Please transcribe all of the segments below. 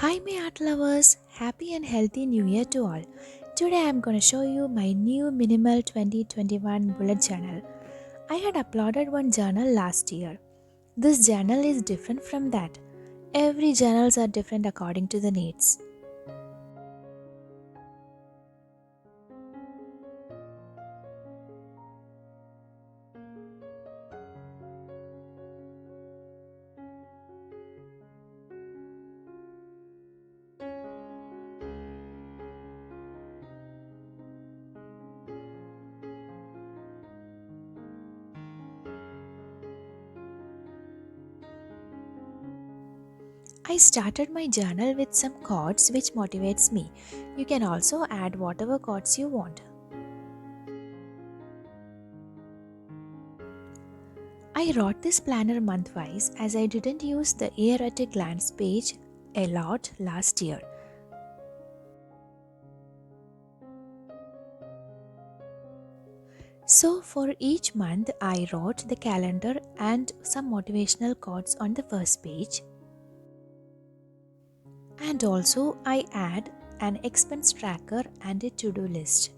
Hi my art lovers, happy and healthy new year to all. Today I am going to show you my new minimal 2021 bullet journal. I had uploaded one journal last year. This journal is different from that. Every journals are different according to the needs. I started my journal with some quotes which motivates me. You can also add whatever quotes you want. I wrote this planner month-wise as I didn't use the year at a glance page a lot last year. So for each month, I wrote the calendar and some motivational quotes on the first page. And also I add an expense tracker and a to-do list.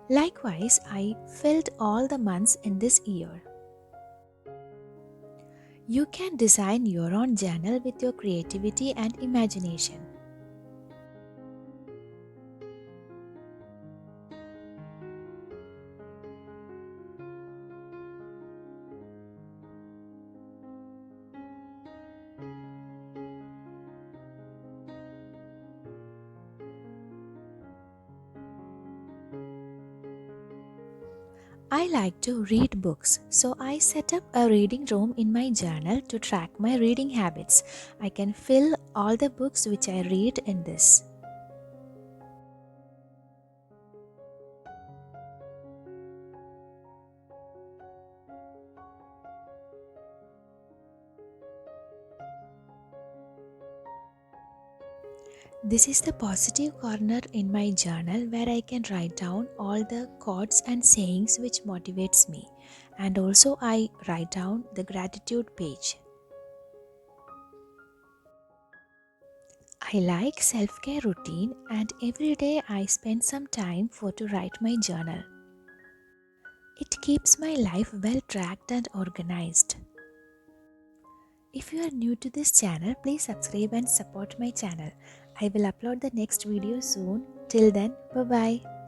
Likewise, I filled all the months in this year. You can design your own journal with your creativity and imagination. I like to read books, so I set up a reading room in my journal to track my reading habits. I can fill all the books which I read in this. This is the positive corner in my journal where I can write down all the quotes and sayings which motivates me, and also I write down the gratitude page. I like self-care routine and every day I spend some time for to write my journal. It keeps my life well tracked and organized. If you are new to this channel, please subscribe and support my channel. I will upload the next video soon. Till then, bye bye.